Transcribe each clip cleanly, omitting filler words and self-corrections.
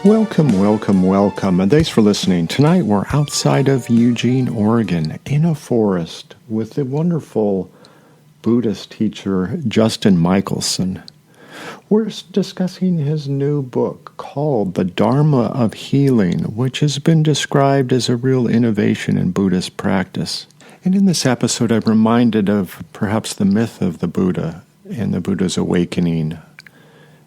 Welcome, welcome, welcome, and thanks for listening. Tonight we're outside of Eugene, Oregon, in a forest with the wonderful Buddhist teacher Justin Michelson. We're discussing his new book called The Dharma of Healing, which has been described as a real innovation in Buddhist practice. And in this episode, I'm reminded of perhaps the myth of the Buddha and the Buddha's awakening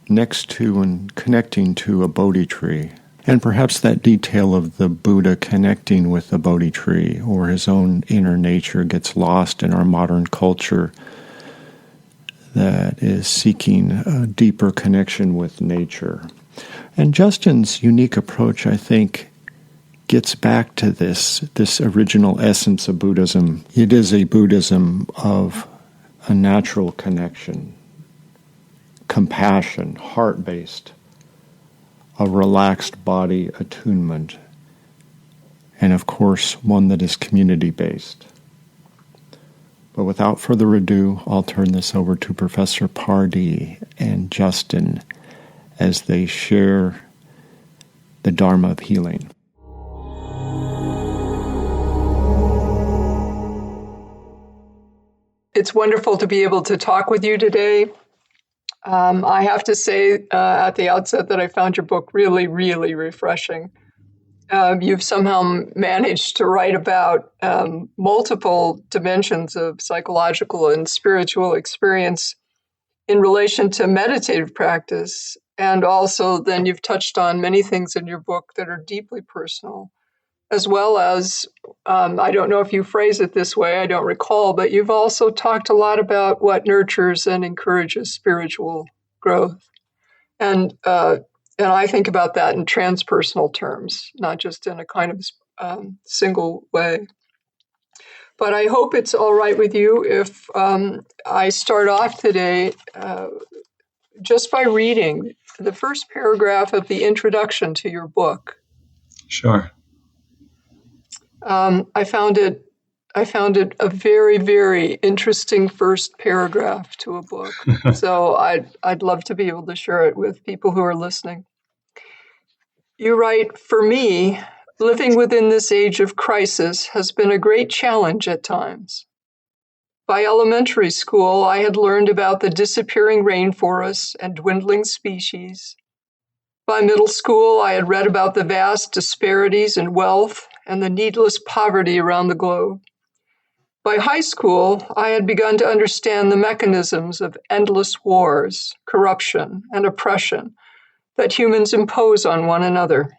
next to and connecting to a Bodhi tree. And perhaps that detail of the Buddha connecting with the Bodhi tree or his own inner nature gets lost in our modern culture that is seeking a deeper connection with nature. And Justin's unique approach, I think, gets back to this original essence of Buddhism. It is a Buddhism of a natural connection, compassion, heart-based, a relaxed body attunement, and of course, one that is community-based. But without further ado, I'll turn this over to Professor Pardee and Justin as they share the Dharma of Healing. It's wonderful to be able to talk with you today. I have to say at the outset that I found your book really, really refreshing. You've somehow managed to write about multiple dimensions of psychological and spiritual experience in relation to meditative practice. And also then you've touched on many things in your book that are deeply personal, as well as, I don't know if you phrase it this way, I don't recall, but you've also talked a lot about what nurtures and encourages spiritual growth. And I think about that in transpersonal terms, not just in a kind of single way. But I hope it's all right with you if I start off today just by reading the first paragraph of the introduction to your book. Sure. I found it a very, very interesting first paragraph to a book. So I'd love to be able to share it with people who are listening. You write, "For me, living within this age of crisis has been a great challenge at times. By elementary school, I had learned about the disappearing rainforests and dwindling species. By middle school, I had read about the vast disparities in wealth and the needless poverty around the globe. By high school, I had begun to understand the mechanisms of endless wars, corruption, and oppression that humans impose on one another.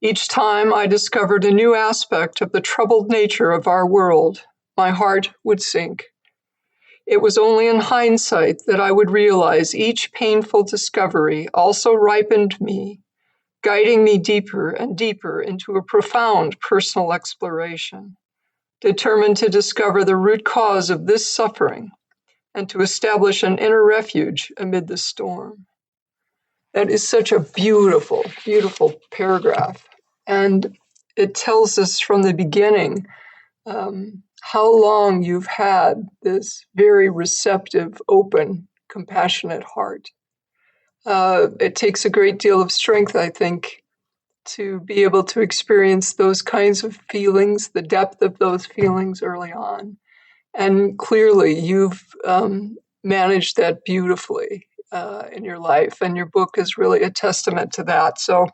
Each time I discovered a new aspect of the troubled nature of our world, my heart would sink. It was only in hindsight that I would realize each painful discovery also ripened me, guiding me deeper and deeper into a profound personal exploration, determined to discover the root cause of this suffering and to establish an inner refuge amid the storm." That is such a beautiful, beautiful paragraph. And it tells us from the beginning how long you've had this very receptive, open, compassionate heart. It takes a great deal of strength, I think, to be able to experience those kinds of feelings, the depth of those feelings early on. And clearly, you've managed that beautifully in your life, and your book is really a testament to that. So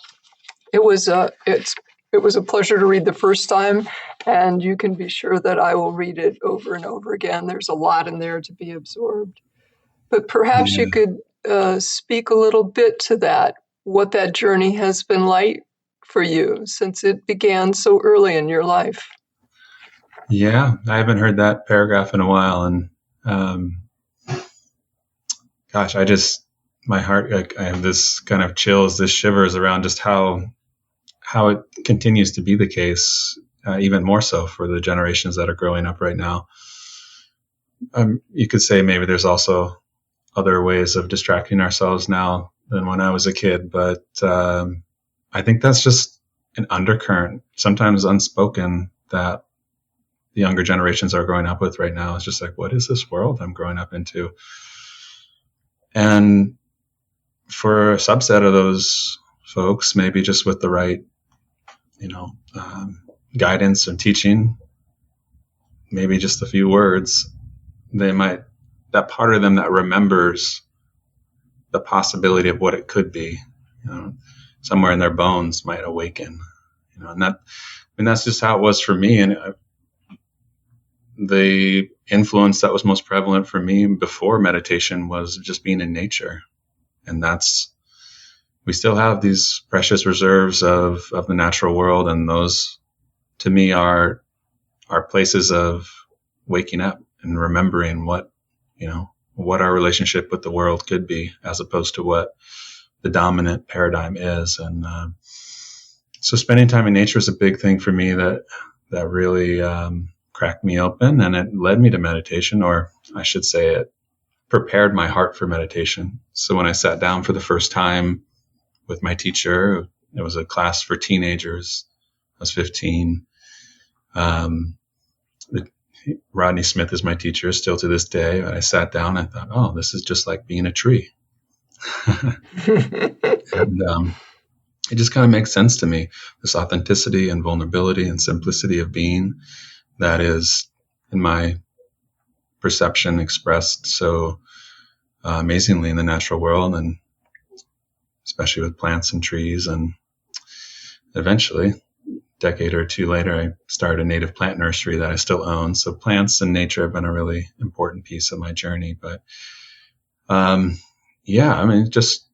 it was a pleasure to read the first time, and you can be sure that I will read it over and over again. There's a lot in there to be absorbed. But perhaps you could speak a little bit to that, what that journey has been like for you since it began so early in your life. Yeah, I haven't heard that paragraph in a while. And gosh, my heart, I have this kind of chills, this shivers around just how it continues to be the case, even more so for the generations that are growing up right now. You could say maybe there's also other ways of distracting ourselves now than when I was a kid, but I think that's just an undercurrent, sometimes unspoken, that the younger generations are growing up with right now. It's just like, what is this world I'm growing up into? And for a subset of those folks, maybe just with the right, guidance and teaching, maybe just a few words, that part of them that remembers the possibility of what it could be, somewhere in their bones might awaken, and that's just how it was for me. And the influence that was most prevalent for me before meditation was just being in nature. And we still have these precious reserves of the natural world. And those, to me, are places of waking up and remembering what our relationship with the world could be, as opposed to what the dominant paradigm is. And so spending time in nature is a big thing for me that really cracked me open, and it led me to meditation, or I should say it prepared my heart for meditation. So when I sat down for the first time with my teacher, it was a class for teenagers. I was 15. Rodney Smith is my teacher still to this day. I sat down and I thought, oh, this is just like being a tree. And it just kind of makes sense to me, this authenticity and vulnerability and simplicity of being that is, in my perception, expressed so amazingly in the natural world, and especially with plants and trees. And eventually, a decade or two later, I started a native plant nursery that I still own. So plants and nature have been a really important piece of my journey. But just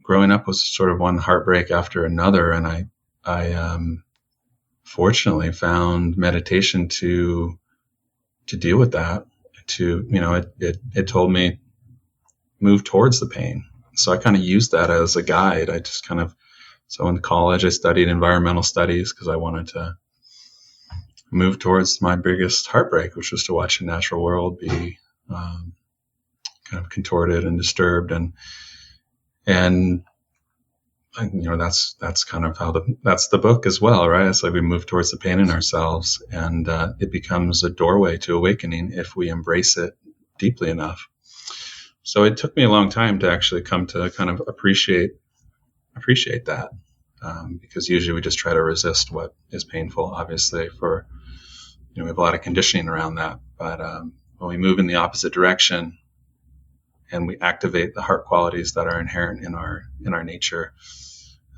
growing up was sort of one heartbreak after another. And I fortunately found meditation to deal with that. It told me move towards the pain. So I kind of used that as a guide. So in college, I studied environmental studies because I wanted to move towards my biggest heartbreak, which was to watch the natural world be kind of contorted and disturbed. And that's kind of that's the book as well, right? It's like we move towards the pain in ourselves, and it becomes a doorway to awakening if we embrace it deeply enough. So it took me a long time to actually come to kind of appreciate that, because usually we just try to resist what is painful. Obviously, we have a lot of conditioning around that. But when we move in the opposite direction and we activate the heart qualities that are inherent in our nature,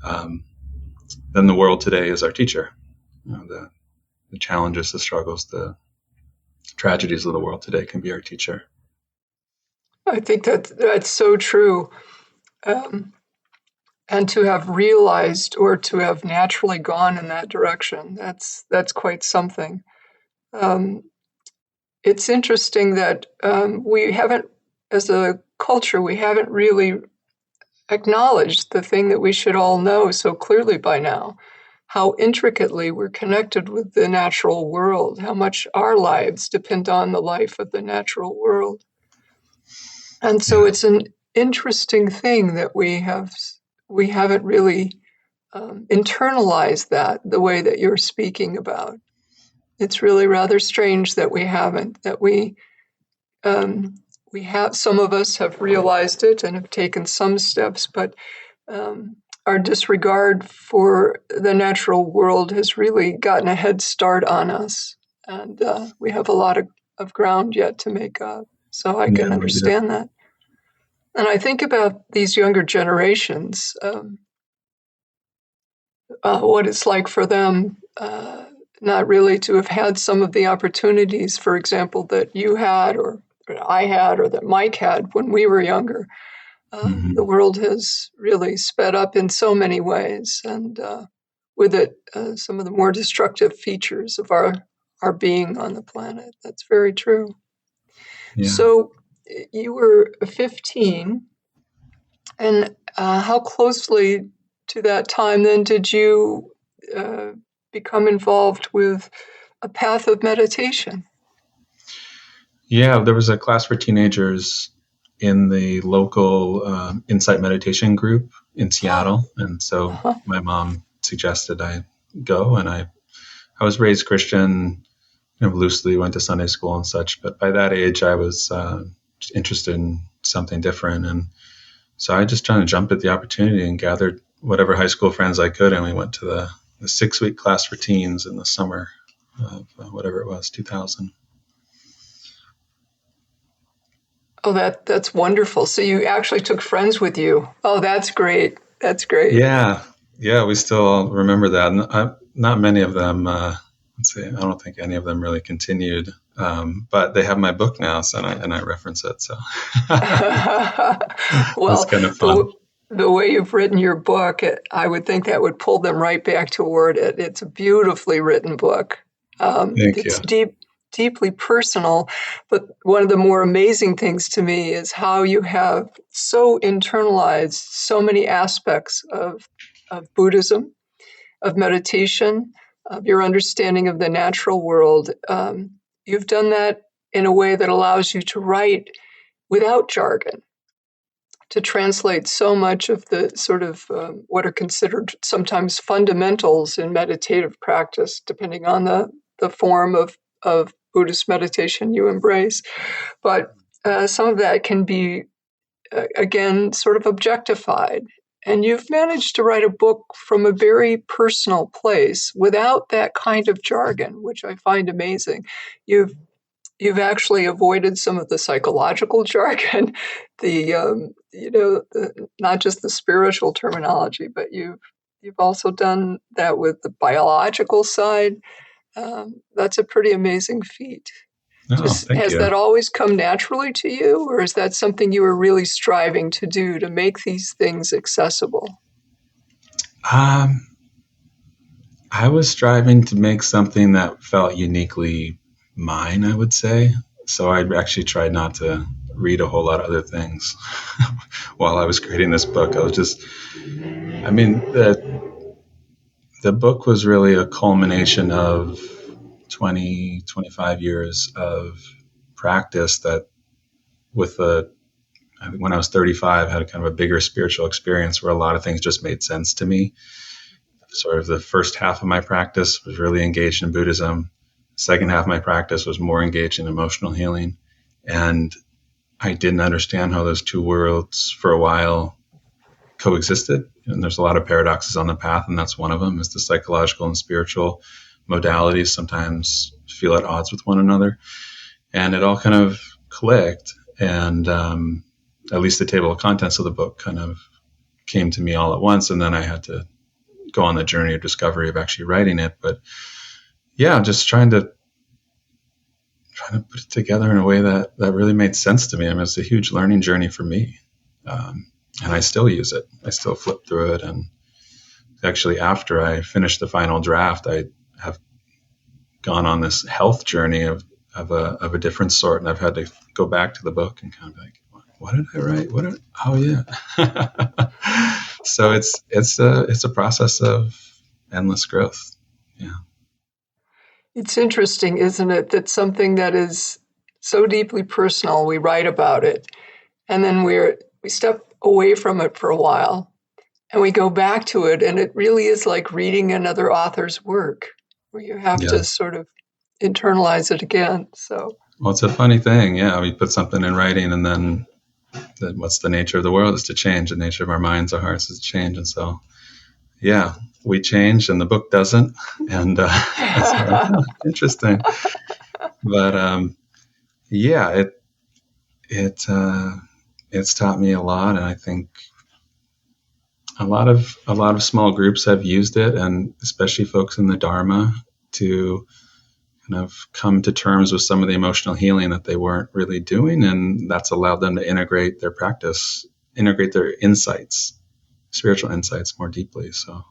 then the world today is our teacher. The challenges, the struggles, the tragedies of the world today can be our teacher. I think that's so true. And to have realized or to have naturally gone in that direction, that's quite something. It's interesting that we haven't, as a culture, we haven't really acknowledged the thing that we should all know so clearly by now, how intricately we're connected with the natural world, how much our lives depend on the life of the natural world. And so it's an interesting thing that we haven't really internalized that the way that you're speaking about. It's really rather strange that we haven't, that we have, some of us have realized it and have taken some steps, but our disregard for the natural world has really gotten a head start on us. And we have a lot of ground yet to make up. So I can understand that. And I think about these younger generations, what it's like for them not really to have had some of the opportunities, for example, that you had or I had or that Mike had when we were younger. The world has really sped up in so many ways, and with it, some of the more destructive features of our being on the planet. That's very true. Yeah. So you were 15, and how closely to that time then did you become involved with a path of meditation? Yeah, there was a class for teenagers in the local Insight Meditation group in Seattle. And so my mom suggested I go, and I was raised Christian, loosely went to Sunday school and such. But by that age, I was interested in something different. And so I just trying to jump at the opportunity and gathered whatever high school friends I could, and we went to the 6-week class for teens in the summer of whatever it was, 2000. Oh, that's wonderful. So you actually took friends with you. Oh, that's great. That's great. Yeah, we still all remember that. And not many of them. Let's see, I don't think any of them really continued. But they have my book now, so and I reference it. So Well, it's kind of fun. The way you've written your book, I would think that would pull them right back toward it. It's a beautifully written book. Thank It's you. deeply personal, but one of the more amazing things to me is how you have so internalized so many aspects of Buddhism, of meditation, of your understanding of the natural world. You've done that in a way that allows you to write without jargon, to translate so much of the sort of what are considered sometimes fundamentals in meditative practice, depending on the form of Buddhist meditation you embrace. But some of that can be, again, sort of objectified. And you've managed to write a book from a very personal place without that kind of jargon, which I find amazing. You've actually avoided some of the psychological jargon, not just the spiritual terminology, but you've also done that with the biological side. That's a pretty amazing feat. Oh, thank Has you. that always come naturally to you, or is that something you were really striving to do to make these things accessible? I was striving to make something that felt uniquely mine, I would say. So I actually tried not to read a whole lot of other things while I was creating this book. The book was really a culmination of 20, 25 years of practice that when I was 35, I had a kind of a bigger spiritual experience where a lot of things just made sense to me. Sort of the first half of my practice was really engaged in Buddhism. The second half of my practice was more engaged in emotional healing. And I didn't understand how those two worlds for a while coexisted. And there's a lot of paradoxes on the path, and that's one of them, is the psychological and spiritual modalities sometimes feel at odds with one another. And it all kind of clicked. And at least the table of contents of the book kind of came to me all at once. And then I had to go on the journey of discovery of actually writing it. But yeah, just trying to put it together in a way that really made sense to me. I mean, it's a huge learning journey for me. And I still use it. I still flip through it. And actually, after I finished the final draft, I have gone on this health journey of a different sort. And I've had to go back to the book and kind of be like, what did I write? Oh yeah. So it's a process of endless growth. Yeah. It's interesting, isn't it, that something that is so deeply personal, we write about it, and then we step away from it for a while, and we go back to it, and it really is like reading another author's work, where you have to sort of internalize it again. So, well, it's a funny thing. Yeah, we put something in writing, and then what's the nature of the world is to change. The nature of our minds, our hearts is to change. And so, yeah, we change and the book doesn't. And interesting. But yeah, it's taught me a lot. And I think a lot of small groups have used it, and especially folks in the Dharma, to kind of come to terms with some of the emotional healing that they weren't really doing. And that's allowed them to integrate their practice, integrate their insights, spiritual insights more deeply. So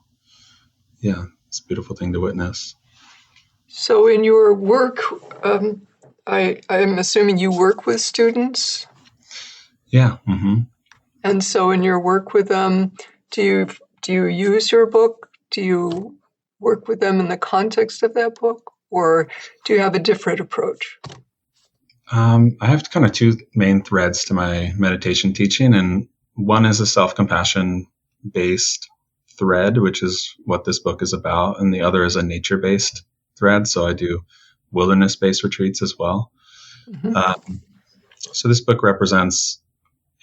yeah, it's a beautiful thing to witness. So in your work, I'm assuming you work with students? Yeah. Mm-hmm. And so in your work with them, do you use your book? Do you work with them in the context of that book? Or do you have a different approach? I have kind of two main threads to my meditation teaching, and one is a self-compassion based thread, which is what this book is about, and the other is a nature-based thread. So I do wilderness-based retreats as well. Mm-hmm. So this book represents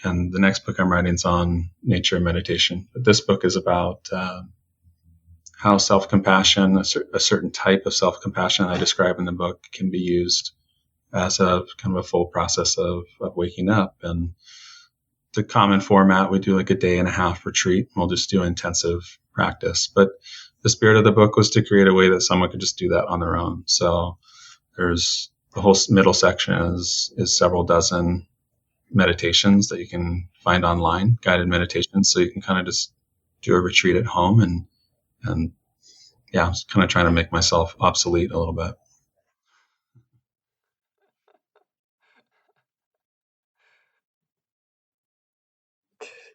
And the next book I'm writing is on nature and meditation. But this book is about how self-compassion, a certain type of self-compassion I describe in the book, can be used as a kind of a full process of waking up. And the common format, we do like a day and a half retreat. We'll just do intensive practice. But the spirit of the book was to create a way that someone could just do that on their own. So there's the whole middle section is several dozen meditations that you can find online, guided meditations. So you can kind of just do a retreat at home and yeah, I was kind of trying to make myself obsolete a little bit.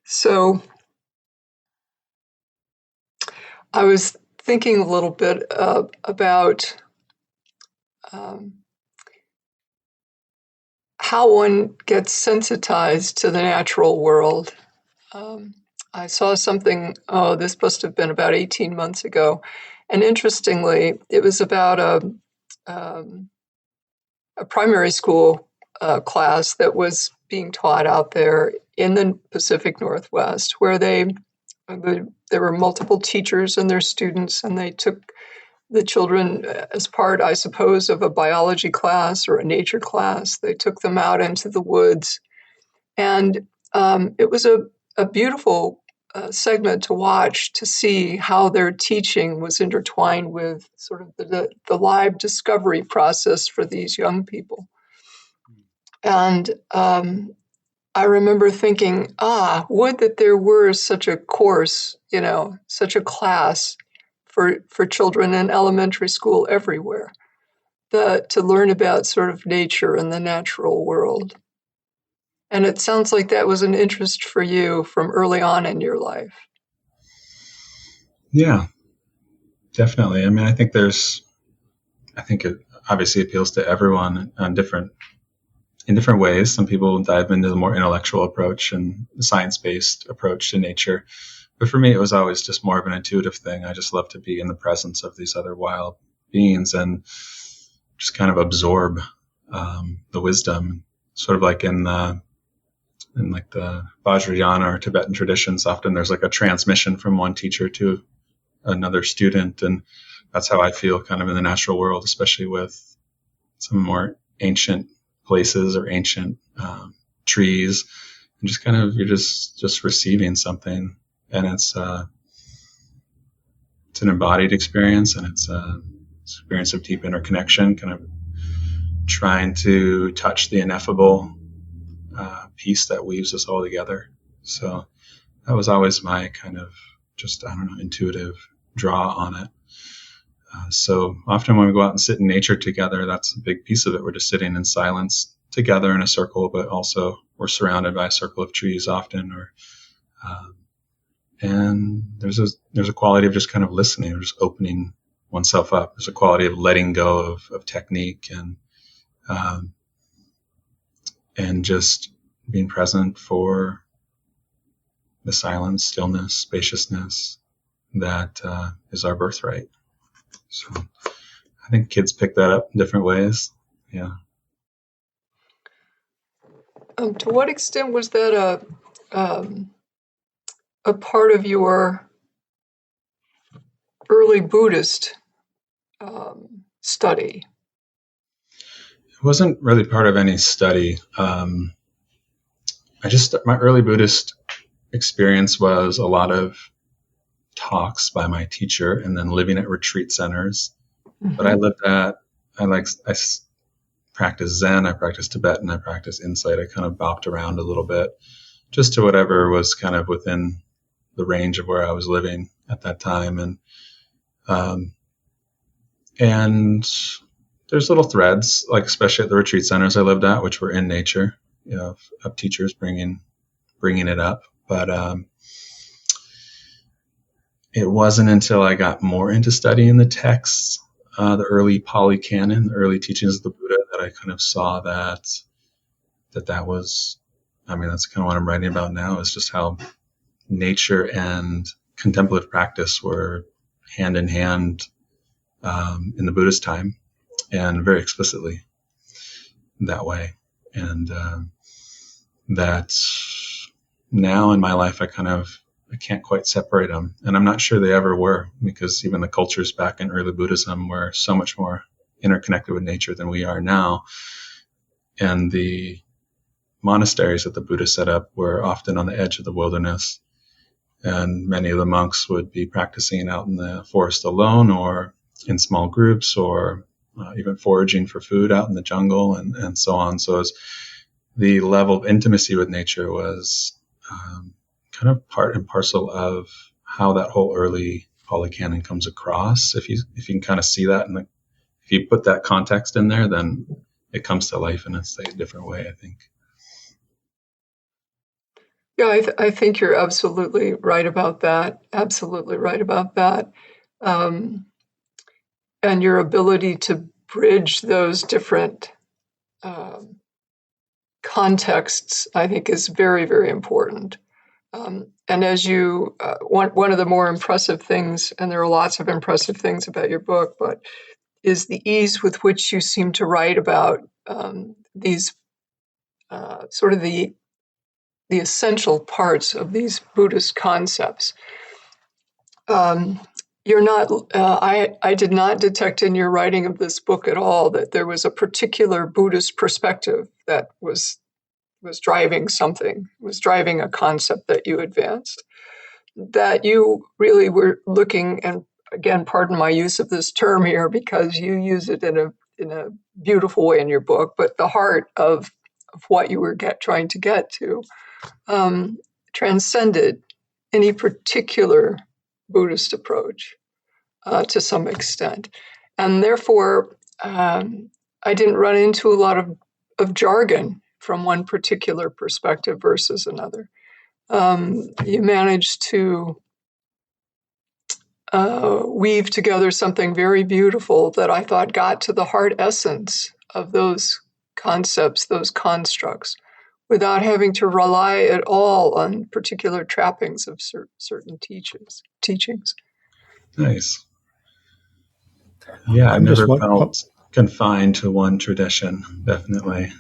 So I was thinking a little bit about how one gets sensitized to the natural world. I saw something, this must have been about 18 months ago. And interestingly, it was about a primary school class that was being taught out there in the Pacific Northwest, where there were multiple teachers and their students, and they took the children as part, I suppose, of a biology class or a nature class. They took them out into the woods. And it was a beautiful segment to watch, to see how their teaching was intertwined with sort of the live discovery process for these young people. And I remember thinking, would that there were such a course, such a class for children in elementary school everywhere, to learn about sort of nature and the natural world. And it sounds like that was an interest for you from early on in your life. Yeah, definitely. I mean, I think it obviously appeals to everyone in different ways. Some people dive into the more intellectual approach and the science-based approach to nature. But for me, it was always just more of an intuitive thing. I just love to be in the presence of these other wild beings and just kind of absorb the wisdom, sort of like in the Vajrayana or Tibetan traditions. Often there's like a transmission from one teacher to another student, and that's how I feel kind of in the natural world, especially with some more ancient places or ancient trees, and just kind of you're just receiving something, and it's an embodied experience, and it's an experience of deep interconnection, kind of trying to touch the ineffable piece that weaves us all together. So that was always my kind of just, intuitive draw on it. So often when we go out and sit in nature together, that's a big piece of it. We're just sitting in silence together in a circle, but also we're surrounded by a circle of trees often, and there's a quality of just kind of listening or just opening oneself up. There's a quality of letting go of technique and just being present for the silence, stillness, spaciousness that is our birthright. So I think kids pick that up in different ways. Yeah. To what extent was that a part of your early Buddhist study? It wasn't really part of any study. My early Buddhist experience was a lot of talks by my teacher and then living at retreat centers. Mm-hmm. But I practiced Zen, I practiced Tibetan, I practiced Insight. I kind of bopped around a little bit just to whatever was kind of within the range of where I was living at that time. And there's little threads, like especially at the retreat centers I lived at, which were in nature, of teachers bringing it up. But it wasn't until I got more into studying the texts, the early Pali Canon, the early teachings of the Buddha, that I kind of saw that was, that's kind of what I'm writing about now, is just how nature and contemplative practice were hand in hand in the Buddhist time, and very explicitly that way. And that now in my life, I can't quite separate them. And I'm not sure they ever were, because even the cultures back in early Buddhism were so much more interconnected with nature than we are now. And the monasteries that the Buddha set up were often on the edge of the wilderness. And many of the monks would be practicing out in the forest alone or in small groups, or even foraging for food out in the jungle, and so on. So the level of intimacy with nature was kind of part and parcel of how that whole early Pali Canon comes across. If you can kind of see that, and if you put that context in there, then it comes to life in a slightly different way, I think. Yeah, I think you're absolutely right about that. Absolutely right about that. And your ability to bridge those different contexts, I think, is very, very important. And as you, one of the more impressive things, and there are lots of impressive things about your book, but is the ease with which you seem to write about these sort of the essential parts of these Buddhist concepts. You're not. I did not detect in your writing of this book at all that there was a particular Buddhist perspective that was driving something, was driving a concept that you advanced. That you really were looking, and again, pardon my use of this term here because you use it in a beautiful way in your book, but the heart of what you were trying to get to transcended any particular Buddhist approach to some extent. And therefore, I didn't run into a lot of jargon from one particular perspective versus another. You managed to weave together something very beautiful that I thought got to the heart essence of those concepts, those constructs, without having to rely at all on particular trappings of certain teachings. Nice. Yeah, I've never felt confined to one tradition, definitely.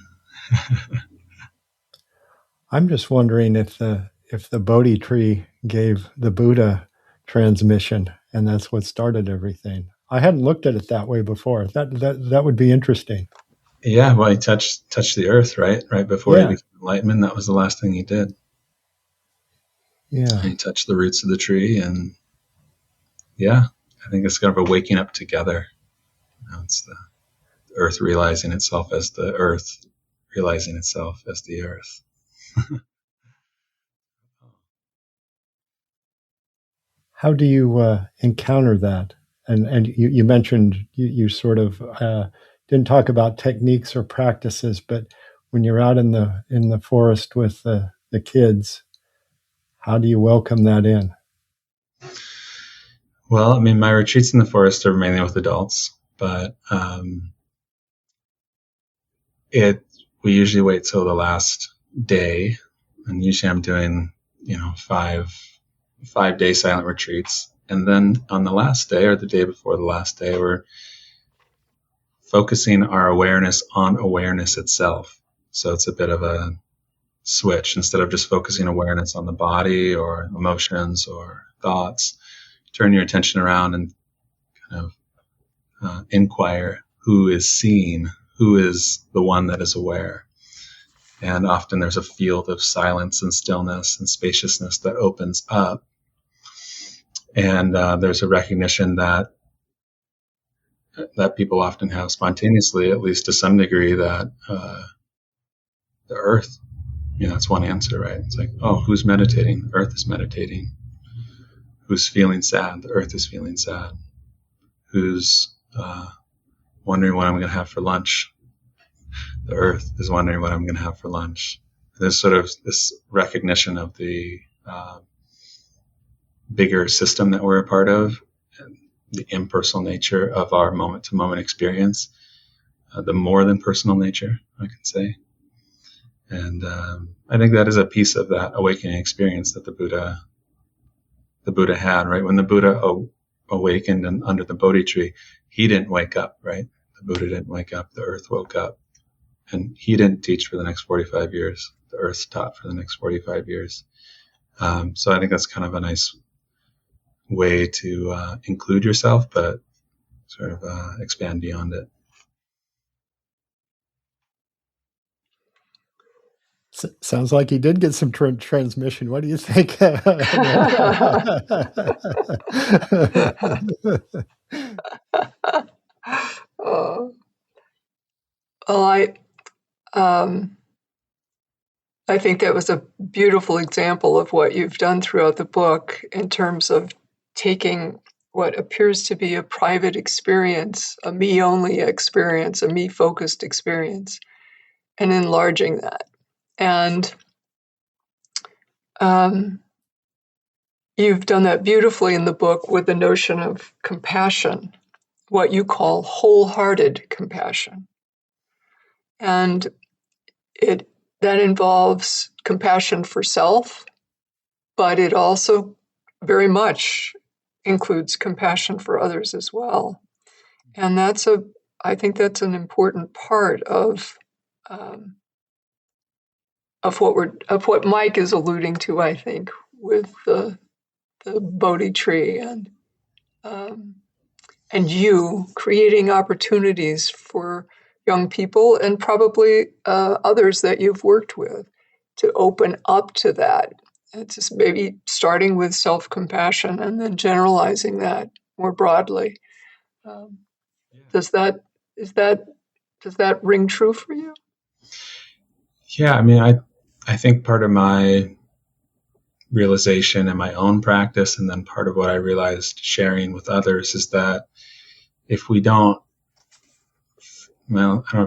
I'm just wondering if the Bodhi tree gave the Buddha transmission, and that's what started everything. I hadn't looked at it that way before. That would be interesting. Yeah, well, he touched the earth, right? Right before he became enlightenment. That was the last thing he did. Yeah. And he touched the roots of the tree, and yeah, I think it's kind of a waking up together. It's the earth realizing itself as the earth, realizing itself as the earth. How do you encounter that? And you mentioned you sort of didn't talk about techniques or practices, but when you're out in the forest with the kids, how do you welcome that in? Well, I mean, my retreats in the forest are mainly with adults, but we usually wait till the last day, and usually I'm doing 5-day silent retreats, and then on the last day or the day before the last day, we're focusing our awareness on awareness itself. So it's a bit of a switch. Instead of just focusing awareness on the body or emotions or thoughts, turn your attention around and kind of inquire who is seeing, who is the one that is aware. And often there's a field of silence and stillness and spaciousness that opens up. And there's a recognition that people often have spontaneously, at least to some degree, that the earth, it's one answer, right? It's like, oh, who's meditating? The earth is meditating. Who's feeling sad? The earth is feeling sad. Who's wondering what I'm going to have for lunch? The earth is wondering what I'm going to have for lunch. There's sort of this recognition of the bigger system that we're a part of, and the impersonal nature of our moment-to-moment experience, the more than personal nature, I can say. And I think that is a piece of that awakening experience that the Buddha had, right? When the Buddha awakened under the Bodhi tree, he didn't wake up, right? The Buddha didn't wake up. The earth woke up. And he didn't teach for the next 45 years. The Earth taught for the next 45 years. So I think that's kind of a nice way to include yourself, but sort of expand beyond it. Sounds like he did get some transmission. What do you think? Well, I think that was a beautiful example of what you've done throughout the book in terms of taking what appears to be a private experience, a me-only experience, a me-focused experience, and enlarging that. And you've done that beautifully in the book with the notion of compassion, what you call wholehearted compassion. And that involves compassion for self, but it also very much includes compassion for others as well. And I think that's an important part of what Mike is alluding to, I think, with the Bodhi tree and you creating opportunities for young people and probably others that you've worked with to open up to that. It's just maybe starting with self-compassion and then generalizing that more broadly. Does that ring true for you? Yeah, I mean, I think part of my realization in my own practice, and then part of what I realized sharing with others, is that if we don't,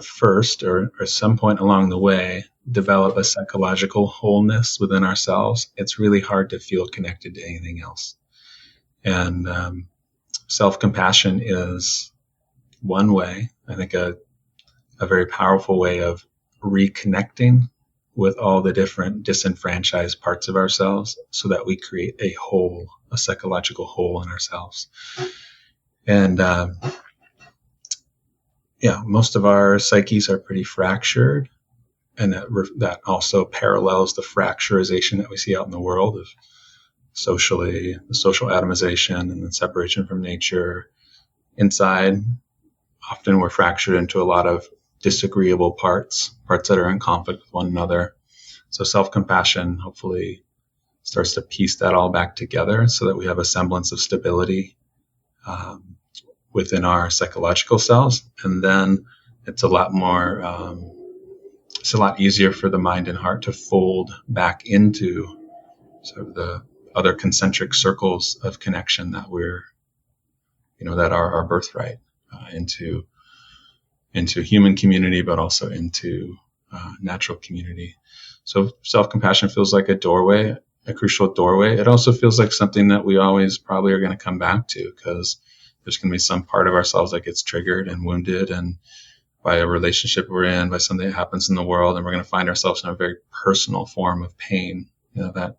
first or at some point along the way, develop a psychological wholeness within ourselves, it's really hard to feel connected to anything else. And self-compassion is one way, I think a very powerful way of reconnecting with all the different disenfranchised parts of ourselves so that we create a whole, a psychological whole in ourselves. And most of our psyches are pretty fractured, and that also parallels the fracturization that we see out in the world of the social atomization and then separation from nature. Inside, often we're fractured into a lot of disagreeable parts that are in conflict with one another. So self-compassion hopefully starts to piece that all back together so that we have a semblance of stability within our psychological selves. And then it's a lot easier for the mind and heart to fold back into sort of the other concentric circles of connection that that are our birthright, into human community, but also into natural community. So self-compassion feels like a doorway, a crucial doorway. It also feels like something that we always probably are going to come back to, because there's going to be some part of ourselves that gets triggered and wounded, and by a relationship we're in, by something that happens in the world, and we're going to find ourselves in a very personal form of pain. That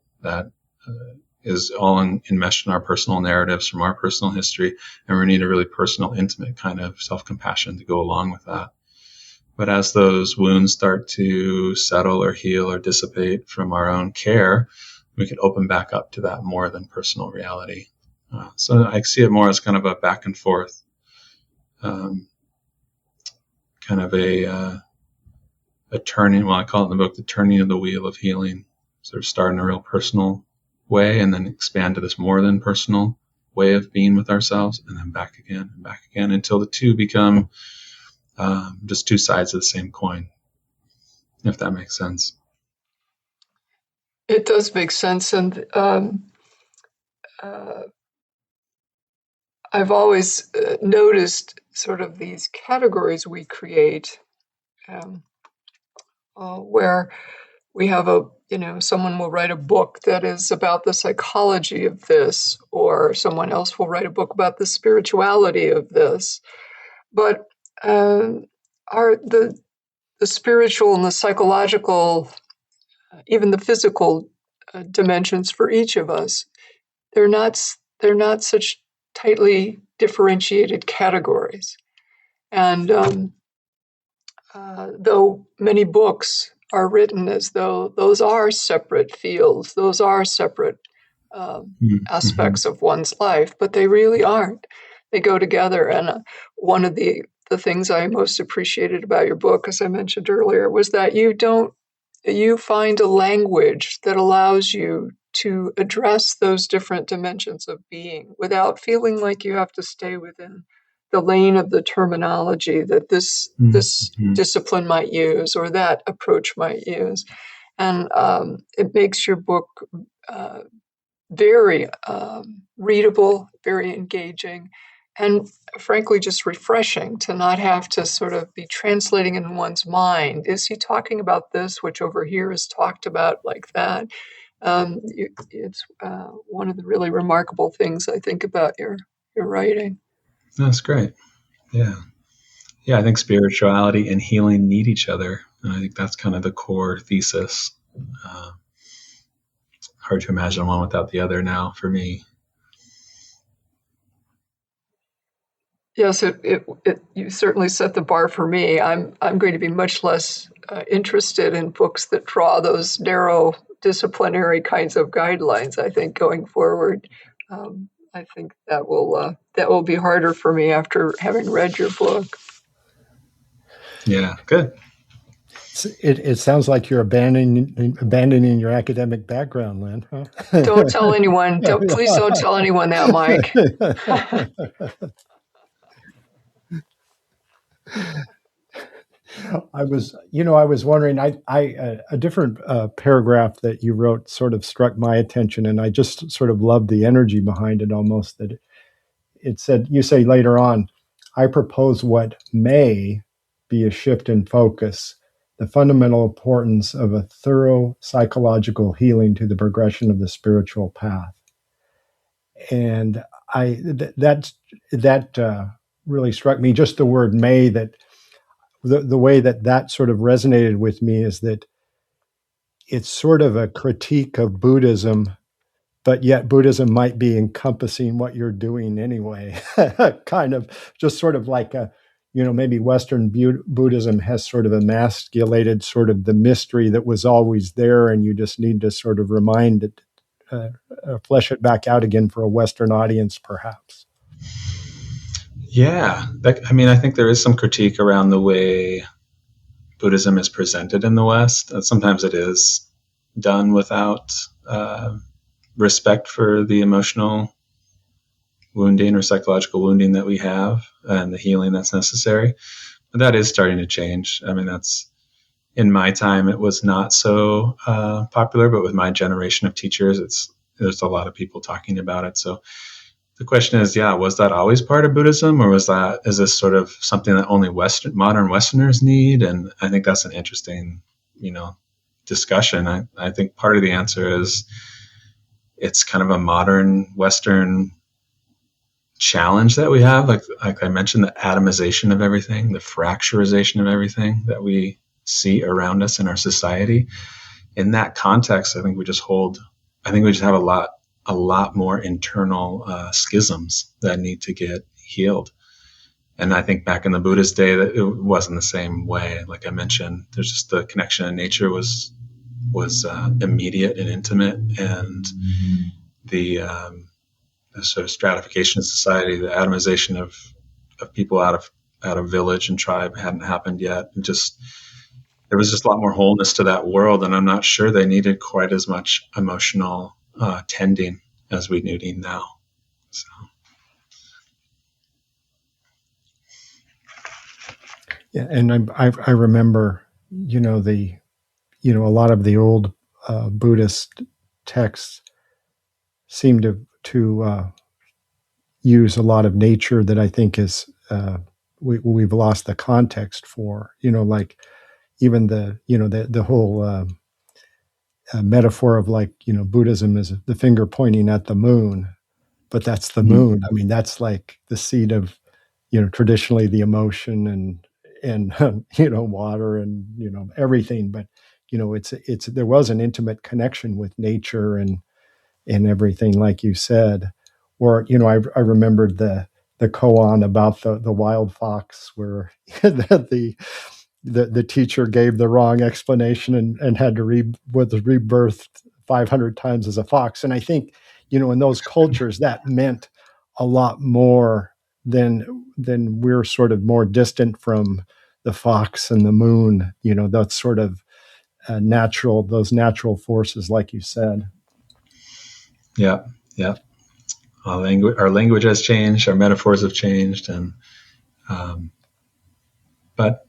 is all enmeshed in our personal narratives from our personal history, and we need a really personal, intimate kind of self-compassion to go along with that. But as those wounds start to settle or heal or dissipate from our own care, we can open back up to that more than personal reality. So I see it more as kind of a back and forth, kind of a turning. Well, I call it in the book the turning of the wheel of healing. Sort of start in a real personal way and then expand to this more than personal way of being with ourselves, and then back again and back again until the two become just two sides of the same coin, if that makes sense. It does make sense. And I've always noticed sort of these categories we create where we have someone will write a book that is about the psychology of this, or someone else will write a book about the spirituality of this. But the spiritual and the psychological, even the physical dimensions for each of us, they're not such tightly differentiated categories. And though many books are written as though those are separate fields, those are separate aspects of one's life, but they really aren't. They go together. And one of the things I most appreciated about your book, as I mentioned earlier, was that you find a language that allows you to address those different dimensions of being without feeling like you have to stay within the lane of the terminology that this discipline might use or that approach might use. And it makes your book very readable, very engaging, and frankly, just refreshing to not have to sort of be translating in one's mind. Is he talking about this, which over here is talked about like that? It's one of the really remarkable things I think about your writing. That's great. Yeah. I think spirituality and healing need each other, and I think that's kind of the core thesis. Hard to imagine one without the other now for me. Yes, you certainly set the bar for me. I'm going to be much less interested in books that draw those narrow disciplinary kinds of guidelines. I think going forward, I think that will be harder for me after having read your book. Yeah, good. It sounds like you're abandoning your academic background, Lynn. Huh? Don't tell anyone. Please don't tell anyone that, Mike. I was wondering. A different paragraph that you wrote sort of struck my attention, and I just sort of loved the energy behind it. Almost that it said, you say later on, I propose what may be a shift in focus, the fundamental importance of a thorough psychological healing to the progression of the spiritual path. And that really struck me. Just the word "may," that the way that sort of resonated with me is that it's sort of a critique of Buddhism, but yet Buddhism might be encompassing what you're doing anyway. Kind of just sort of like maybe Western Buddhism has sort of emasculated sort of the mystery that was always there, and you just need to sort of remind it, flesh it back out again for a Western audience, perhaps. Yeah. I think there is some critique around the way Buddhism is presented in the West. Sometimes it is done without respect for the emotional wounding or psychological wounding that we have and the healing that's necessary. But that is starting to change. That's in my time, it was not so popular, but with my generation of teachers, there's a lot of people talking about it. So the question is, was that always part of Buddhism, or is this sort of something that only modern Westerners need? And I think that's an interesting, discussion. I think part of the answer is it's kind of a modern Western challenge that we have. Like I mentioned, the atomization of everything, the fracturization of everything that we see around us in our society. In that context, I think we just have a lot more internal schisms that need to get healed. And I think back in the Buddhist day that it wasn't the same way. Like I mentioned, there's just the connection in nature was immediate and intimate, and the sort of stratification of society, the atomization of people out of village and tribe hadn't happened yet. There was just a lot more wholeness to that world, and I'm not sure they needed quite as much emotional tending as we need now. So. Yeah, and I remember, a lot of the old Buddhist texts seem to use a lot of nature that I think is we've lost the context for. Like even the whole metaphor of Buddhism is the finger pointing at the moon, but that's the moon. That's like the seed of traditionally the emotion and water and everything, but it's there was an intimate connection with nature and everything, like you said. Or I remembered the koan about the wild fox, where the the teacher gave the wrong explanation and had to was rebirthed 500 times as a fox. And I think, in those cultures that meant a lot more than we're sort of more distant from the fox and the moon, that's sort of those natural forces, like you said. Yeah. Our language has changed, our metaphors have changed, and but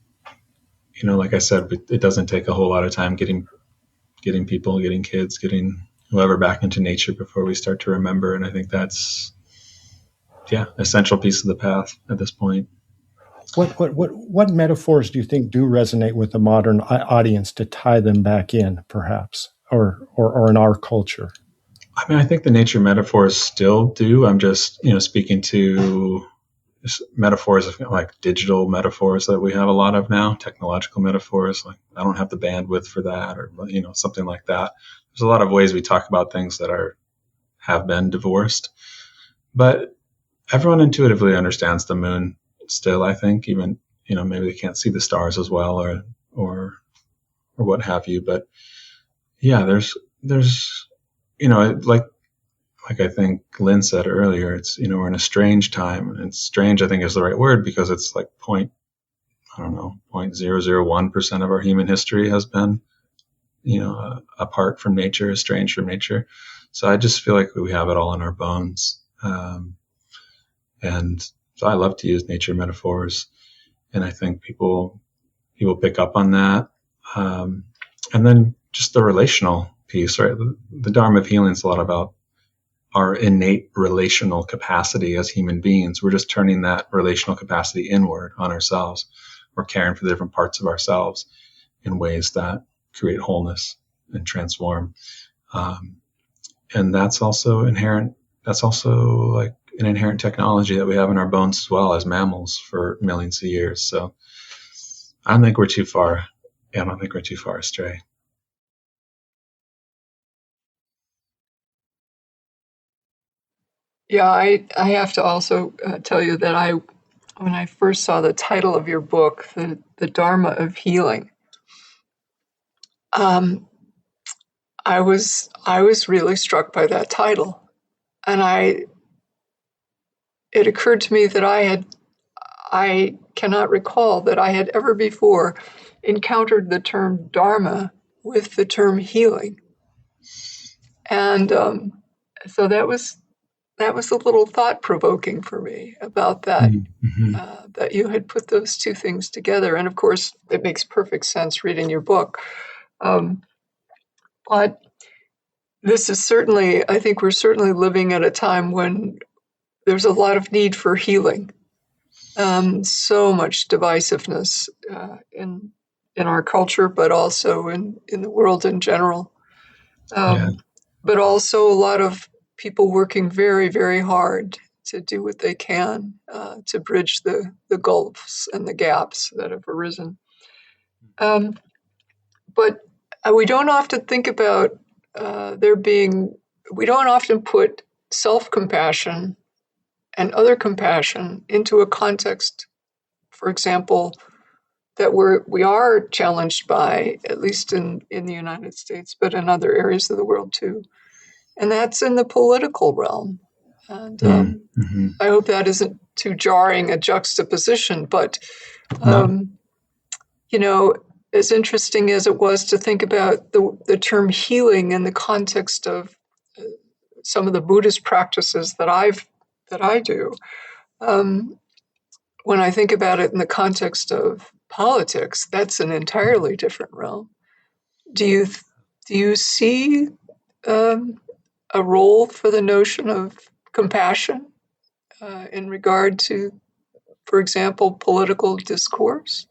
like I said, it doesn't take a whole lot of time getting people, getting kids, getting whoever back into nature before we start to remember. And I think that's essential piece of the path at this point. What metaphors do you think do resonate with the modern audience to tie them back in, perhaps, or in our culture? I mean, I think the nature metaphors still do. I'm just, speaking to metaphors of like digital metaphors that we have a lot of now, technological metaphors. Like, I don't have the bandwidth for that, or, something like that. There's a lot of ways we talk about things that have been divorced, but everyone intuitively understands the moon still, I think, even, maybe they can't see the stars as well or what have you. But yeah, there's, like I think Lynn said earlier, it's, we're in a strange time, and strange, I think, is the right word, because it's like 0.001% of our human history has been, apart from nature, estranged from nature. So I just feel like we have it all in our bones. And so I love to use nature metaphors, and I think people pick up on that. And then just the relational piece, right? The Dharma of Healing is a lot about our innate relational capacity as human beings. We're just turning that relational capacity inward on ourselves. We're caring for the different parts of ourselves in ways that create wholeness and transform. And that's also inherent. That's also like an inherent technology that we have in our bones as well as mammals for millions of years. So I don't think we're too far. Yeah, I don't think we're too far astray. Yeah, I have to also tell you that when I first saw the title of your book, the Dharma of Healing, I was really struck by that title, and it occurred to me that I cannot recall that I had ever before encountered the term Dharma with the term healing, and so that was a little thought-provoking for me about that. Mm-hmm. That you had put those two things together. And of course, it makes perfect sense reading your book. But this is certainly, I think we're certainly living at a time when there's a lot of need for healing. So much divisiveness in our culture, but also in the world in general. But also a lot of people working very, very hard to do what they can to bridge the gulfs and the gaps that have arisen. But we don't often think about we don't often put self-compassion and other compassion into a context, for example, that we are challenged by, at least in the United States, but in other areas of the world too. And that's in the political realm. And I hope that isn't too jarring a juxtaposition, but, as interesting as it was to think about the term healing in the context of some of the Buddhist practices that I do, when I think about it in the context of politics, that's an entirely different realm. Do you see a role for the notion of compassion in regard to, for example, political discourse?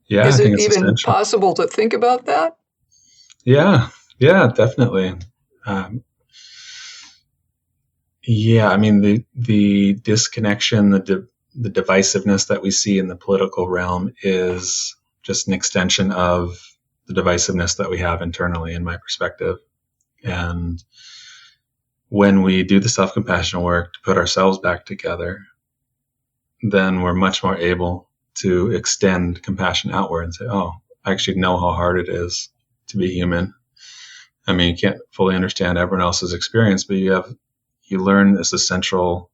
Yeah, is I think it it's even essential. possible to think about that? Yeah, definitely. I mean, the disconnection, the divisiveness that we see in the political realm is just an extension of the divisiveness that we have internally, in my perspective. And when we do the self-compassion work to put ourselves back together, then we're much more able to extend compassion outward and say, oh, I actually know how hard it is to be human. I mean, you can't fully understand everyone else's experience, but you learn your essential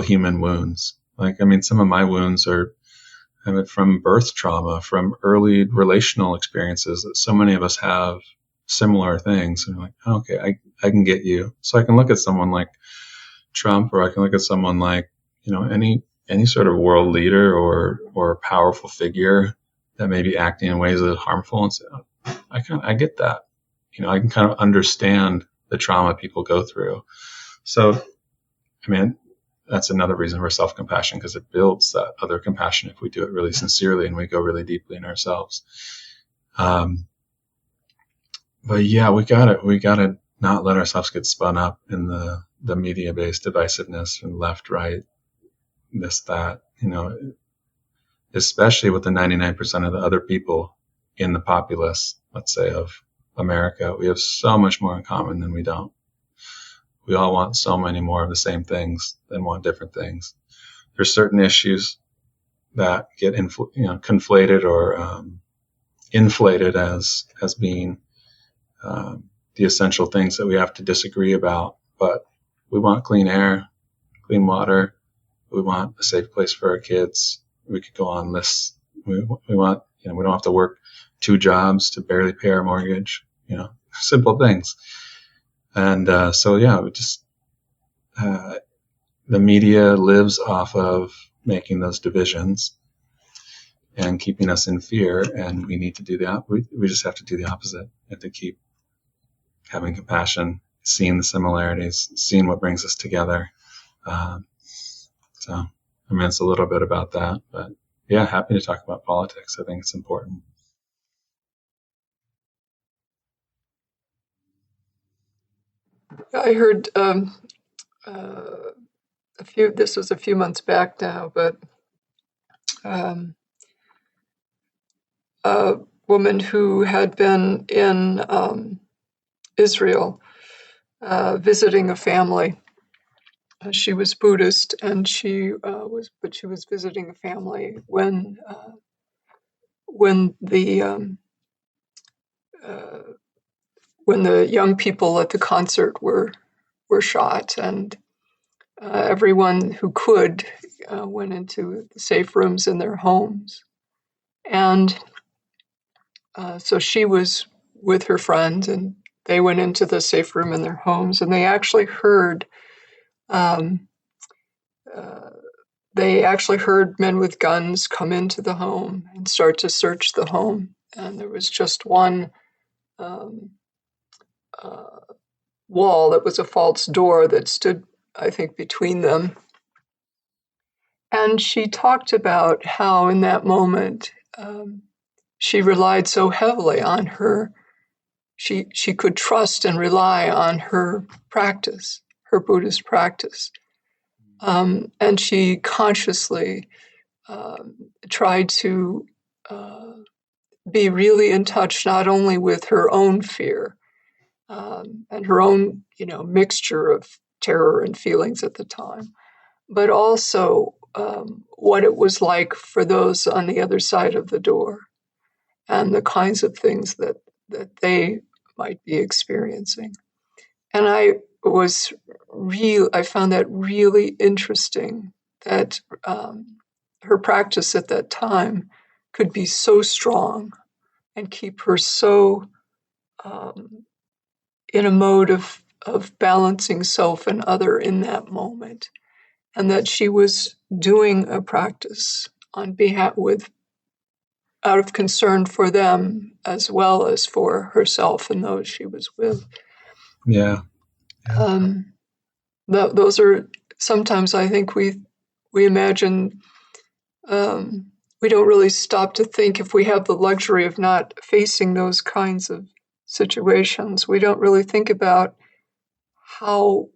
human wounds. Like, I mean, some of my wounds are from birth trauma, from early relational experiences that so many of us have similar things. And I'm like, oh, okay, I can get you. So I can look at someone like Trump, or I can look at someone like, any sort of world leader or powerful figure that may be acting in ways that are harmful, and say, oh, I get that. I can kind of understand the trauma people go through. So, I mean, that's another reason for self-compassion, because it builds that other compassion if we do it really sincerely and we go really deeply in ourselves. But yeah, we gotta not let ourselves get spun up in the media-based divisiveness and left, right, this, that, especially with the 99% of the other people in the populace, let's say, of America. We have so much more in common than we don't. We all want so many more of the same things than want different things. There's certain issues that get conflated or inflated as being the essential things that we have to disagree about. But we want clean air, clean water. We want a safe place for our kids. We could go on lists. We want, we don't have to work 2 jobs to barely pay our mortgage, simple things. And so, yeah, we just, the media lives off of making those divisions and keeping us in fear. And we need to do that. We just have to do the opposite. We have to keep having compassion, seeing the similarities, seeing what brings us together. So, I mean, it's a little bit about that, but yeah, happy to talk about politics. I think it's important. I heard this was a few months back now, but a woman who had been in Israel visiting a family. She was Buddhist, and she was visiting a family when the young people at the concert were shot, and everyone who could went into the safe rooms in their homes. And so she was with her friend, and they went into the safe room in their homes, and they actually heard men with guns come into the home and start to search the home. And there was just one wall that was a false door that stood, I think, between them. And she talked about how in that moment she relied so heavily on she could trust and rely on her practice, her Buddhist practice. And she consciously tried to be really in touch not only with her own fear and her own, mixture of terror and feelings at the time, but also what it was like for those on the other side of the door and the kinds of things that they might be experiencing. And I found that really interesting, that her practice at that time could be so strong and keep her so in a mode of balancing self and other in that moment, and that she was doing a practice on behalf out of concern for them as well as for herself and those she was with. Yeah. Those are sometimes, I think, we imagine we don't really stop to think, if we have the luxury of not facing those kinds of situations, we don't really think about how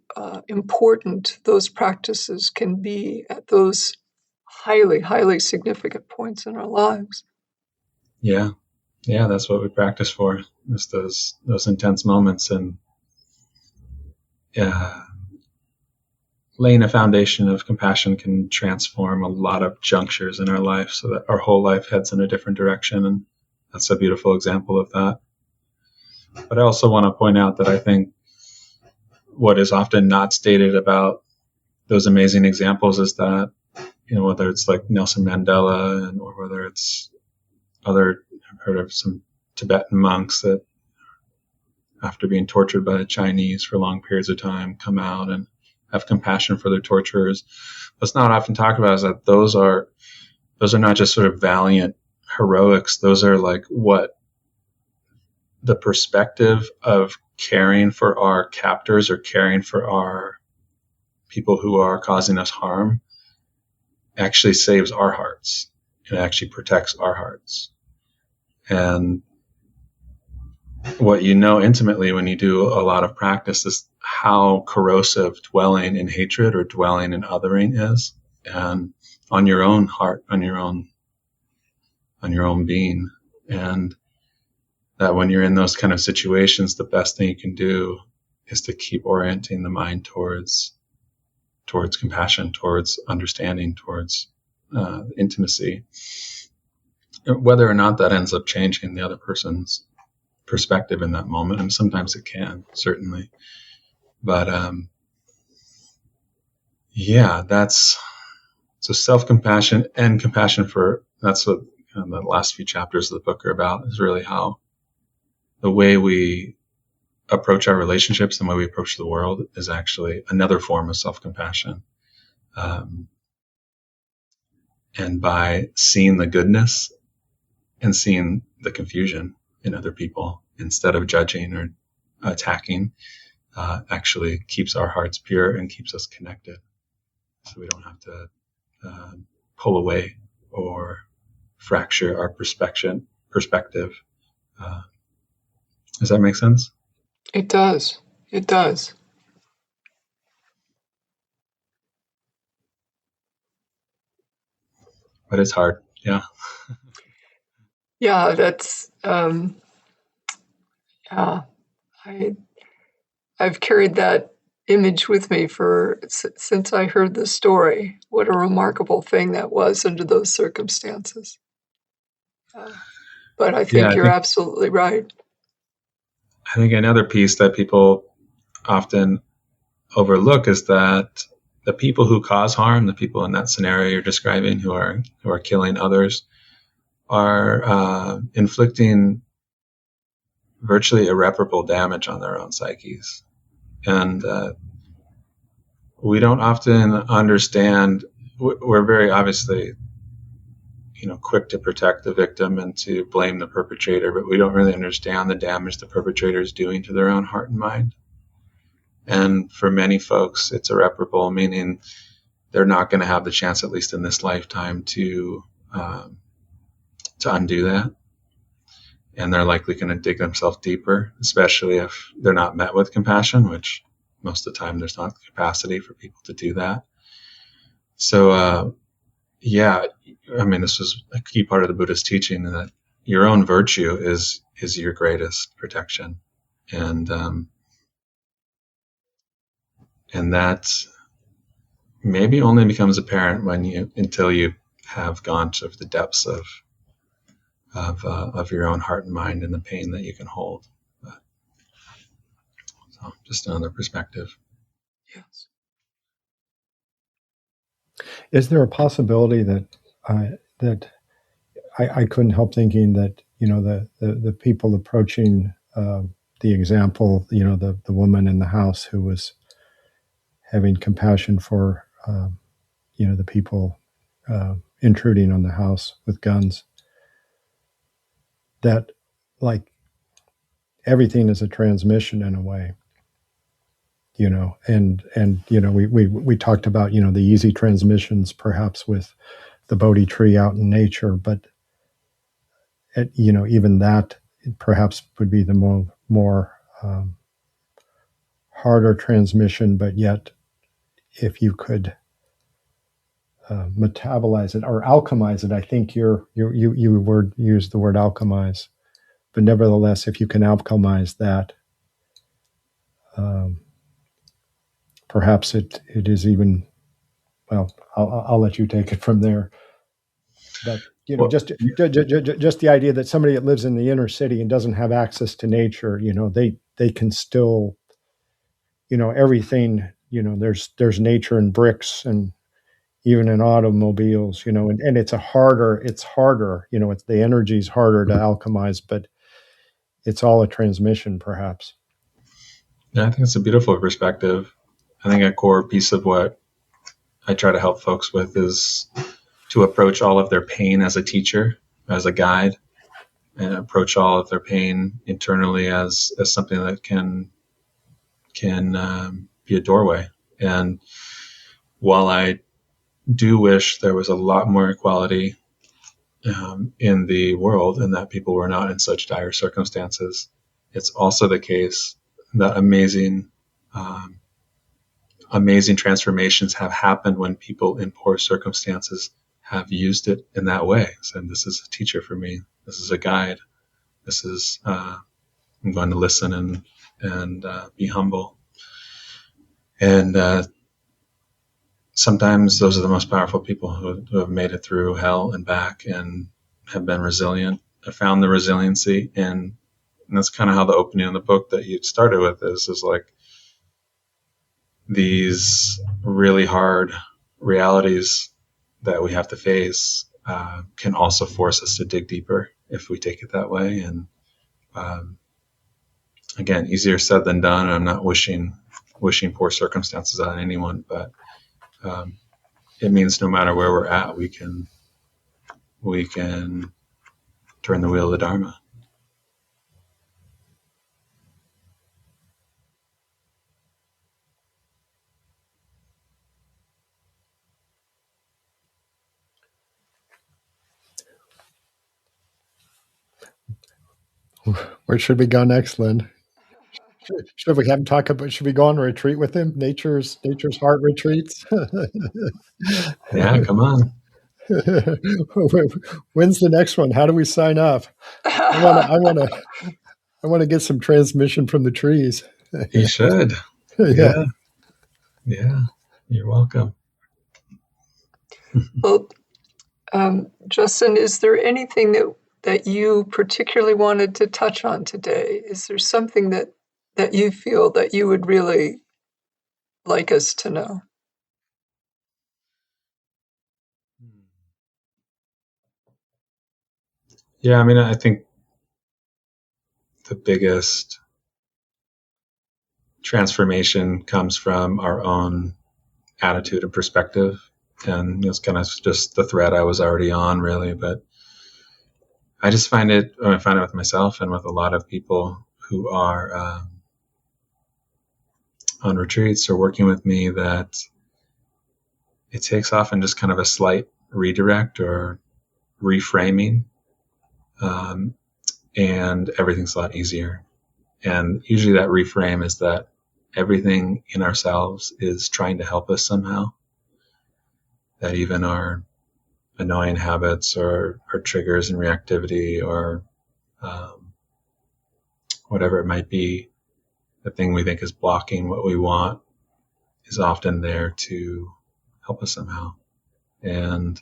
important those practices can be at those highly, highly significant points in our lives. Yeah. Yeah, that's what we practice for, just those intense moments. And laying a foundation of compassion can transform a lot of junctures in our life so that our whole life heads in a different direction. And that's a beautiful example of that. But I also want to point out that I think what is often not stated about those amazing examples is that, whether it's like Nelson Mandela or whether it's I've heard of some Tibetan monks that after being tortured by the Chinese for long periods of time come out and have compassion for their torturers. What's not often talked about is that those are not just sort of valiant heroics. Those are like what the perspective of caring for our captors or caring for our people who are causing us harm actually saves our hearts. It actually protects our hearts. And what you know intimately when you do a lot of practice is how corrosive dwelling in hatred or dwelling in othering is, and on your own heart, on your own being. And that when you're in those kind of situations, the best thing you can do is to keep orienting the mind towards compassion, towards understanding, towards intimacy, whether or not that ends up changing the other person's perspective in that moment. And sometimes it can, certainly. But that's so self-compassion and compassion for, that's what the last few chapters of the book are about, is really how the way we approach our relationships and the way we approach the world is actually another form of self-compassion. And by seeing the goodness and seeing the confusion in other people instead of judging or attacking, actually keeps our hearts pure and keeps us connected. So we don't have to pull away or fracture our perspective. Does that make sense? It does. It does. But it's hard. Yeah. Yeah, that's, I've carried that image with me since I heard the story. What a remarkable thing that was under those circumstances. But I think you're absolutely right. I think another piece that people often overlook is that the people who cause harm, the people in that scenario you're describing who are killing others, are inflicting virtually irreparable damage on their own psyches. And we don't often understand. We're very obviously, quick to protect the victim and to blame the perpetrator, but we don't really understand the damage the perpetrator is doing to their own heart and mind. And for many folks, it's irreparable, meaning they're not going to have the chance, at least in this lifetime, to undo that. And they're likely going to dig themselves deeper, especially if they're not met with compassion, which most of the time there's not the capacity for people to do that. So, this was a key part of the Buddhist teaching, that your own virtue is your greatest protection. And that maybe only becomes apparent until you have gone to the depths of your own heart and mind and the pain that you can hold. So just another perspective. Yes. Is there a possibility that I couldn't help thinking that the people approaching the example, the woman in the house who was having compassion for the people intruding on the house with guns, that like everything is a transmission in a way, and we talked about the easy transmissions perhaps with the Bodhi tree out in nature, but even that perhaps would be the more harder transmission. But yet, if you could metabolize it or alchemize it, I think you used the word alchemize, but nevertheless, if you can alchemize that perhaps it is even, well, I'll let you take it from there. But Well, just the idea that somebody that lives in the inner city and doesn't have access to nature, they can still, everything, there's nature in bricks and even in automobiles, and it's harder, it's the energy is harder to alchemize, but it's all a transmission, perhaps. yeah, I think it's a beautiful perspective. I think a core piece of what I try to help folks with is to approach all of their pain as a teacher, as a guide, and approach all of their pain internally as something that can be a doorway. And while I do wish there was a lot more equality in the world and that people were not in such dire circumstances, it's also the case that amazing transformations have happened when people in poor circumstances have used it in that way. So this is a teacher for me. This is a guide. This is I'm going to listen and be humble. And sometimes those are the most powerful people who have made it through hell and back and have been resilient. I found the resiliency, and that's kind of how the opening of the book that you started with is like these really hard realities that we have to face can also force us to dig deeper if we take it that way. And again, easier said than done. I'm not wishing poor circumstances on anyone, but it means no matter where we're at, we can turn the wheel of the Dharma. Where should we go next, Lynn? Should we have him talk about? Should we go on a retreat with him? Nature's heart retreats. Yeah, come on. When's the next one? How do we sign up? I want to get some transmission from the trees. You should. Yeah. You're welcome. Well, Justin, is there anything that you particularly wanted to touch on today? Is there something that you feel that you would really like us to know? Yeah, I mean, I think the biggest transformation comes from our own attitude and perspective. And it's kind of just the thread I was already on, really. But I just find it with myself and with a lot of people who are on retreats or working with me, that it takes often just kind of a slight redirect or reframing, and everything's a lot easier. And usually that reframe is that everything in ourselves is trying to help us somehow, that even our annoying habits or triggers and reactivity or whatever it might be, the thing we think is blocking what we want is often there to help us somehow. And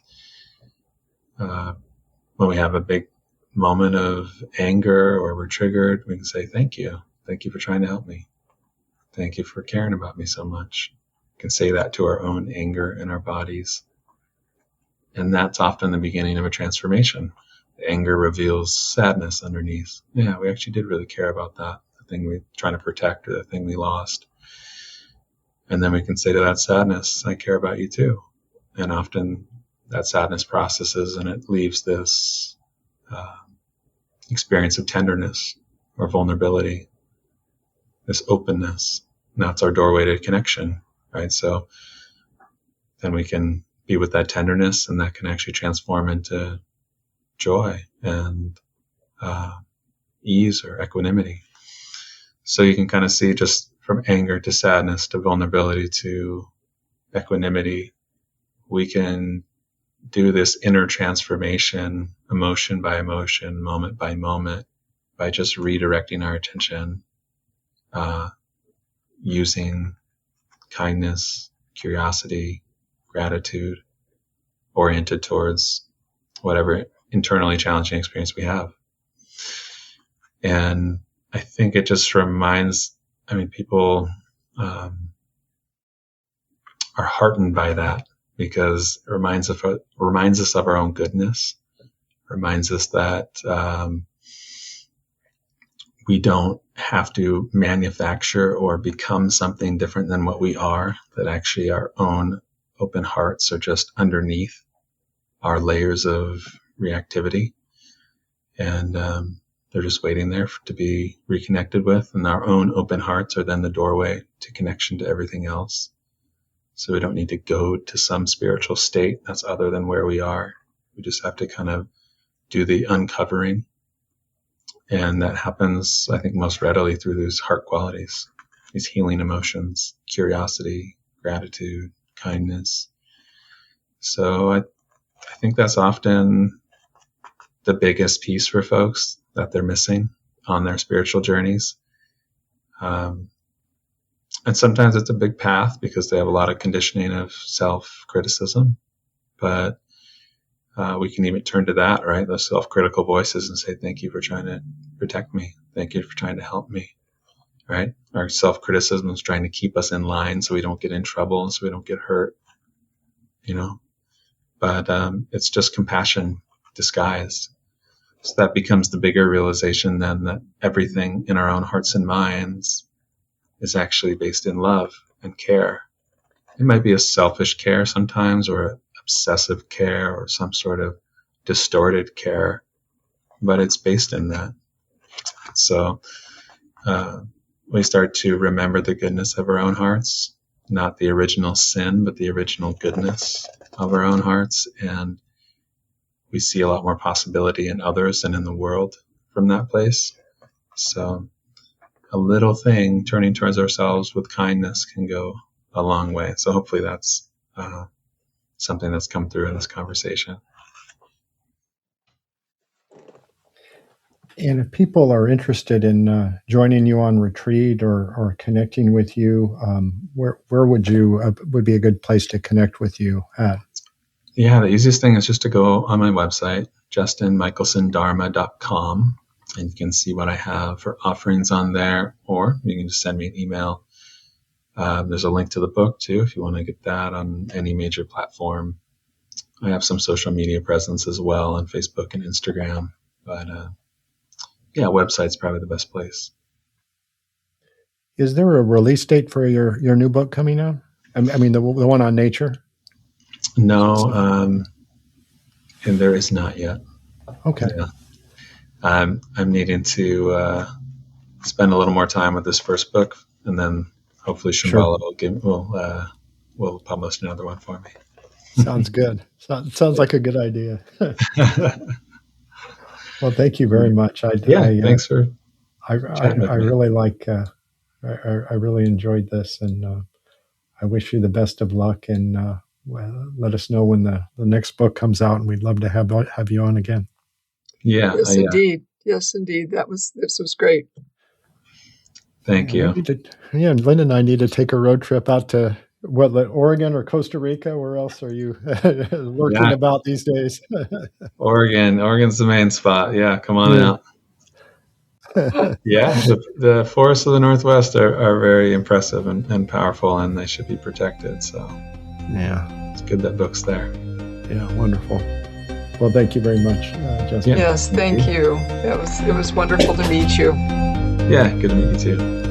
when we have a big moment of anger or we're triggered, we can say, thank you for trying to help me. Thank you for caring about me so much. We can say that to our own anger in our bodies. And that's often the beginning of a transformation. The anger reveals sadness underneath. Yeah, we actually did really care about that, the thing we're trying to protect or the thing we lost. And then we can say to that sadness, I care about you too. And often that sadness processes and it leaves this experience of tenderness or vulnerability, this openness. And that's our doorway to connection, right? So then we can be with that tenderness, and that can actually transform into joy and ease or equanimity. So you can kind of see just from anger to sadness to vulnerability to equanimity, we can do this inner transformation, emotion by emotion, moment by moment, by just redirecting our attention, using kindness, curiosity, gratitude, oriented towards whatever internally challenging experience we have. And I think it just reminds, people are heartened by that, because it reminds us of our own goodness, reminds us that we don't have to manufacture or become something different than what we are, that actually our own open hearts are just underneath our layers of reactivity. And they're just waiting there to be reconnected with. And our own open hearts are then the doorway to connection to everything else. So we don't need to go to some spiritual state that's other than where we are. We just have to kind of do the uncovering. And that happens, I think, most readily through these heart qualities, these healing emotions, curiosity, gratitude, kindness. So I think that's often the biggest piece for folks that they're missing on their spiritual journeys. And sometimes it's a big path because they have a lot of conditioning of self-criticism. But we can even turn to that, right? Those self-critical voices, and say, thank you for trying to protect me. Thank you for trying to help me, right? Our self-criticism is trying to keep us in line so we don't get in trouble, so we don't get hurt, But it's just compassion disguised. So that becomes the bigger realization then, that everything in our own hearts and minds is actually based in love and care. It might be a selfish care sometimes, or obsessive care, or some sort of distorted care, but it's based in that. So we start to remember the goodness of our own hearts, not the original sin, but the original goodness of our own hearts. And we see a lot more possibility in others and in the world from that place. So a little thing turning towards ourselves with kindness can go a long way. So hopefully that's something that's come through in this conversation. And if people are interested in joining you on retreat or connecting with you, where would be a good place to connect with you at? Yeah, the easiest thing is just to go on my website, justinmichelsondharma.com, and you can see what I have for offerings on there, or you can just send me an email. There's a link to the book too, if you want to get that on any major platform. I have some social media presence as well on Facebook and Instagram, but website's probably the best place. Is there a release date for your new book coming out? I mean, the one on nature? No, and there is not yet. Okay. Yeah. I'm needing to spend a little more time with this first book, and then hopefully Shambala will publish another one for me. Sounds good. Sounds like a good idea. Well, thank you very much. Thanks for. I really I really enjoyed this, and I wish you the best of luck. And let us know when the next book comes out, and we'd love to have you on again. Yeah. Indeed. Yes, indeed. This was great. Thank you. Lynn and I need to take a road trip out to Oregon or Costa Rica. Where else are you lurking about these days? Oregon's the main spot. Yeah, come on out. Yeah, the forests of the Northwest are very impressive and powerful, and they should be protected. So it's good that book's there. Yeah, wonderful. Well, thank you very much, Justin. Yes, thank you. It was wonderful to meet you. Yeah, good to meet you too.